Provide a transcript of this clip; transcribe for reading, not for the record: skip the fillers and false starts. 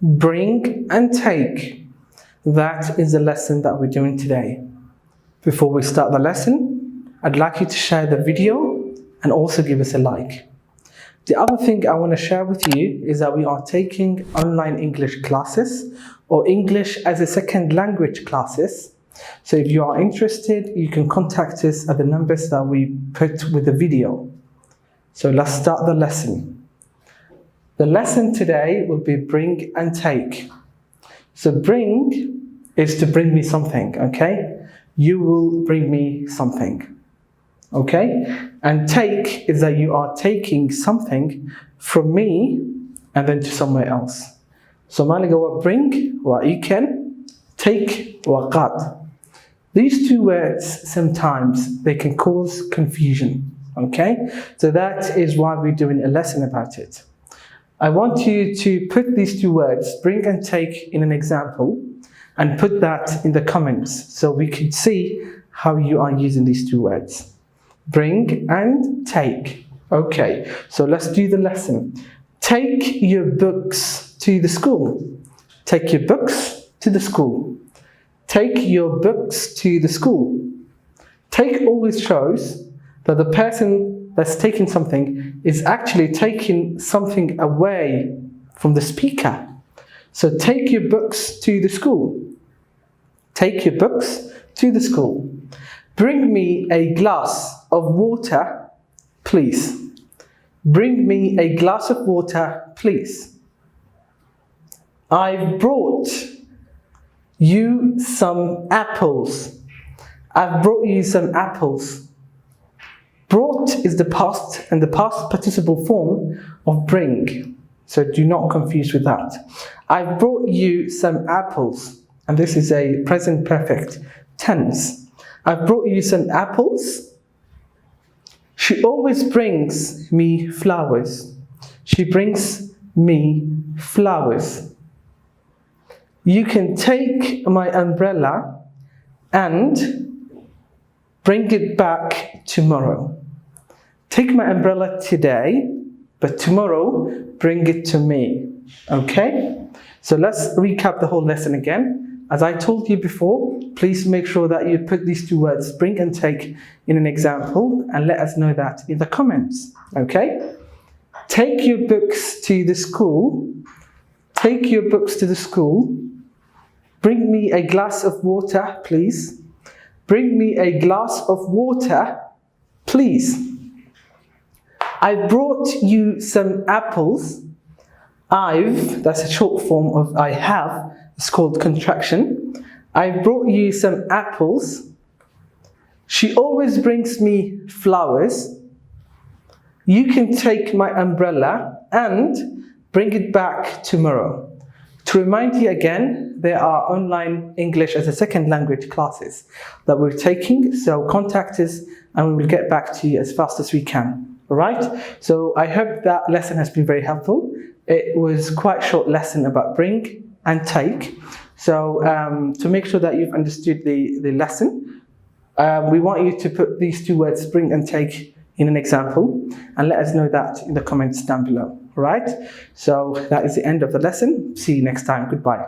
bring and take. That is the lesson that we're doing today. Before we start the lesson, I'd like you to share the video and also give us a like. The other thing I want to share with you is that we are taking online English classes or English as a second language classes. So if you are interested, you can contact us at the numbers that we put with the video. So let's start the lesson. The lesson today will be bring and take. So bring is to bring me something, okay? You will bring me something. Okay, and take is that you are taking something from me and then to somewhere else. Soomaaliga waa bring, waa iken, take, waa qaad. These two words sometimes they can cause confusion. Okay, so that is why we're doing a lesson about it. I want you to put these two words, bring and take, in an example and put that in the comments so we can see how you are using these two words. Bring and take. Okay, so let's do the lesson. Take your books to the school. Take your books to the school. Take your books to the school. Take always shows that the person that's taking something is actually taking something away from the speaker. So take your books to the school. Take your books to the school. Bring me a glass of water, please. Bring me a glass of water, please. I've brought you some apples. I've brought you some apples. Brought is the past and the past participle form of bring. So do not confuse with that. I've brought you some apples. And this is a present perfect tense. I've brought you some apples. She always brings me flowers. She brings me flowers. You can take my umbrella and bring it back tomorrow. Take my umbrella today, but tomorrow bring it to me. Okay? So let's recap the whole lesson again. As I told you before, please make sure that you put these two words, bring and take, in an example and let us know that in the comments, okay? Take your books to the school. Take your books to the school. Bring me a glass of water, please. Bring me a glass of water, please. I brought you some apples. That's a short form of I have. It's called contraction. I brought you some apples. She always brings me flowers. You can take my umbrella and bring it back tomorrow. To remind you again, there are online English as a second language classes that we're taking. So contact us and we will get back to you as fast as we can. All right? So I hope that lesson has been very helpful. It was quite a short lesson about bring and take. So to make sure that you've understood the lesson, we want you to put these two words, bring and take, in an example and let us know that in the comments down below. All right? So that is the end of the lesson. See you next time. Goodbye.